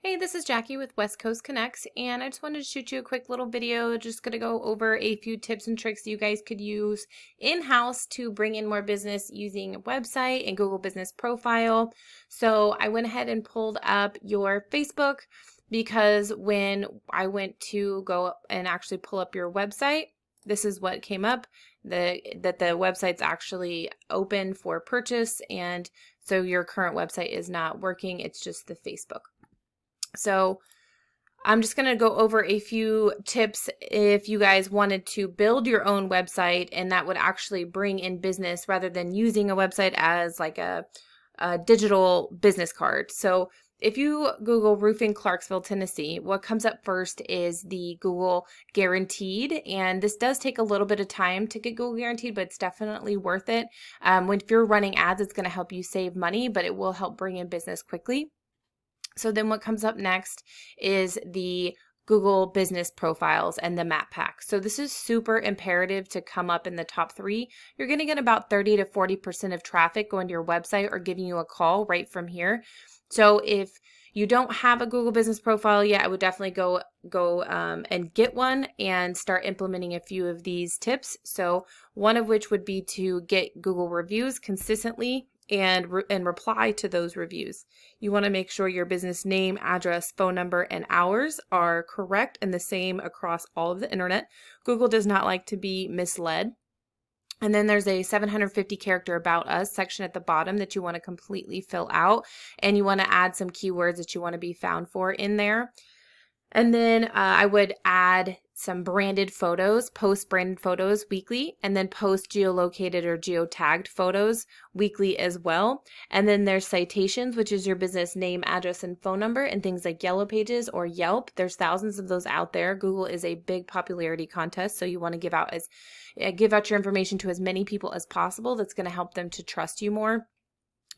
Hey, this is Jackie with West Coast Connects, and I just wanted to shoot you a quick little video. Just going to go over a few tips and tricks you guys could use in-house to bring in more business using a website and Google Business Profile. So I went ahead and pulled up your Facebook because when I went to go and actually pull up your website, this is what came up, that the website's actually open for purchase, and so your current website is not working. It's just the Facebook. So I'm just going to go over a few tips if you guys wanted to build your own website and that would actually bring in business rather than using a website as like a digital business card. So if you Google roofing Clarksville, Tennessee, what comes up first is the Google Guaranteed, and this does take a little bit of time to get Google Guaranteed, but it's definitely worth it. If you're running ads, it's going to help you save money, but it will help bring in business quickly. So then what comes up next is the Google Business Profiles and the Map Pack. So this is super imperative to come up in the top 3. You're going to get about 30 to 40% of traffic going to your website or giving you a call right from here. So if you don't have a Google Business Profile yet, I would definitely go and get one and start implementing a few of these tips. So one of which would be to get Google reviews consistently and reply to those reviews. You want to make sure your business name, address, phone number, and hours are correct and the same across all of the internet. Google does not like to be misled. And then there's a 750 character about us section at the bottom that you want to completely fill out, and you want to add some keywords that you want to be found for in there. And then I would add some branded photos, post branded photos weekly, and then post geolocated or geotagged photos weekly as well. And then there's citations, which is your business name, address, and phone number, and things like Yellow Pages or Yelp. There's thousands of those out there. Google is a big popularity contest, so you want to give out your information to as many people as possible. That's going to help them to trust you more.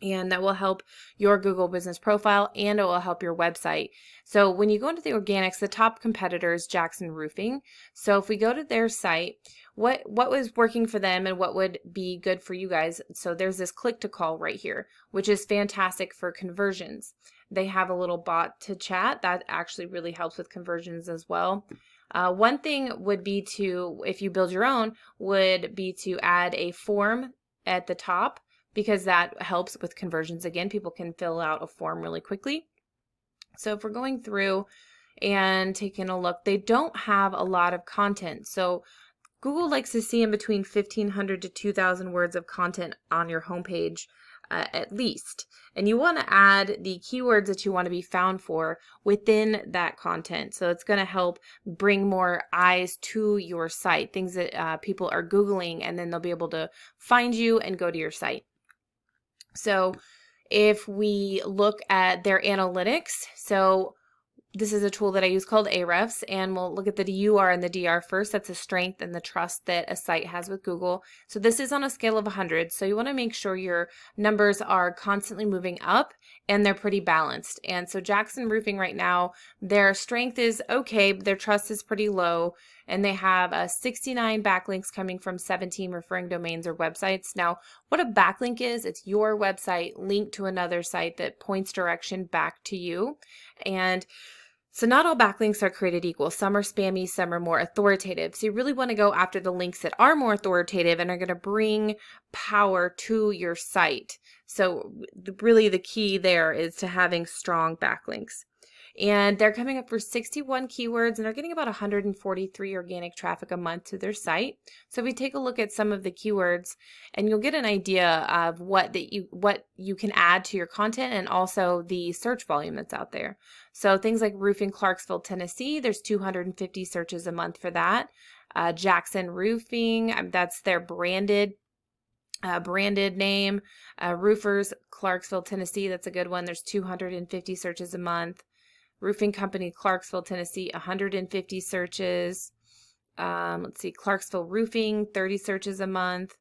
And that will help your Google Business Profile, and it will help your website. So when you go into the organics, the top competitor is Jackson Roofing. So if we go to their site, what was working for them and what would be good for you guys? So there's this click to call right here, which is fantastic for conversions. They have a little bot to chat that actually really helps with conversions as well. One thing would be to, if you build your own, would be to add a form at the top, because that helps with conversions. Again, people can fill out a form really quickly. So if we're going through and taking a look, they don't have a lot of content. So Google likes to see in between 1,500 to 2,000 words of content on your homepage at least. And you want to add the keywords that you want to be found for within that content. So it's going to help bring more eyes to your site, things that people are Googling, and then they'll be able to find you and go to your site. So if we look at their analytics, so this is a tool that I use called Ahrefs, and we'll look at the UR and the DR first. That's the strength and the trust that a site has with Google. So this is on a scale of 100. So you want to make sure your numbers are constantly moving up and they're pretty balanced. And so Jackson Roofing right now, their strength is okay, but their trust is pretty low. And they have 69 backlinks coming from 17 referring domains or websites. Now, what a backlink is, it's your website linked to another site that points direction back to you. And so not all backlinks are created equal. Some are spammy, some are more authoritative. So you really want to go after the links that are more authoritative and are going to bring power to your site. So really the key there is to having strong backlinks. And they're coming up for 61 keywords, and they're getting about 143 organic traffic a month to their site. So if we take a look at some of the keywords, and you'll get an idea of what you can add to your content, and also the search volume that's out there. So things like roofing Clarksville, Tennessee, there's 250 searches a month for that. Jackson Roofing, that's their branded name. Roofers Clarksville, Tennessee, that's a good one. There's 250 searches a month. Roofing Company, Clarksville, Tennessee, 150 searches. Let's see, Clarksville Roofing, 30 searches a month.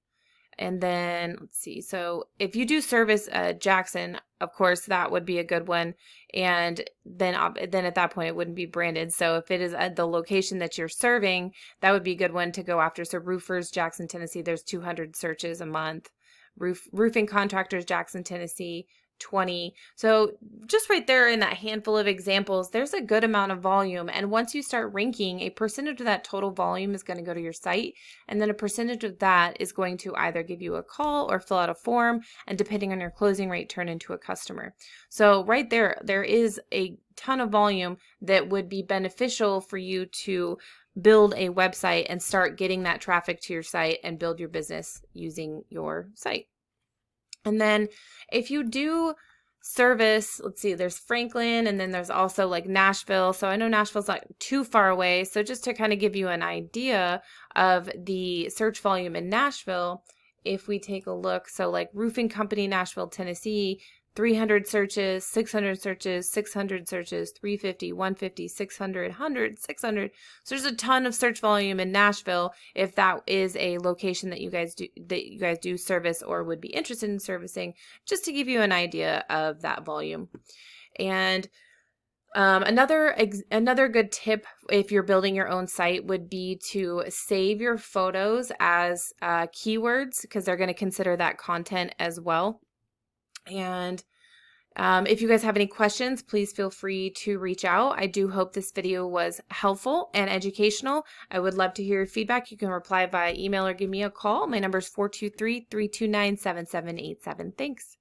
And then, let's see, so if you do service Jackson, of course, that would be a good one. And then at that point, it wouldn't be branded. So if it is the location that you're serving, that would be a good one to go after. So Roofers, Jackson, Tennessee, there's 200 searches a month. Roofing Contractors, Jackson, Tennessee, 20. So just right there in that handful of examples, there's a good amount of volume. And once you start ranking, a percentage of that total volume is going to go to your site. And then a percentage of that is going to either give you a call or fill out a form. And depending on your closing rate, turn into a customer. So right there is a ton of volume that would be beneficial for you to build a website and start getting that traffic to your site and build your business using your site. And then if you do service, let's see, there's Franklin, and then there's also like Nashville. So I know Nashville's not too far away. So just to kind of give you an idea of the search volume in Nashville, if we take a look, so like Roofing Company, Nashville, Tennessee, 300 searches, 600 searches, 600 searches, 350, 150, 600, 100, 600. So there's a ton of search volume in Nashville if that is a location that you guys do service or would be interested in servicing, just to give you an idea of that volume. And another good tip if you're building your own site would be to save your photos as keywords, because they're going to consider that content as well. And if you guys have any questions, please feel free to reach out. I do hope this video was helpful and educational. I would love to hear your feedback. You can reply via email or give me a call. My number is 423-329-7787. Thanks.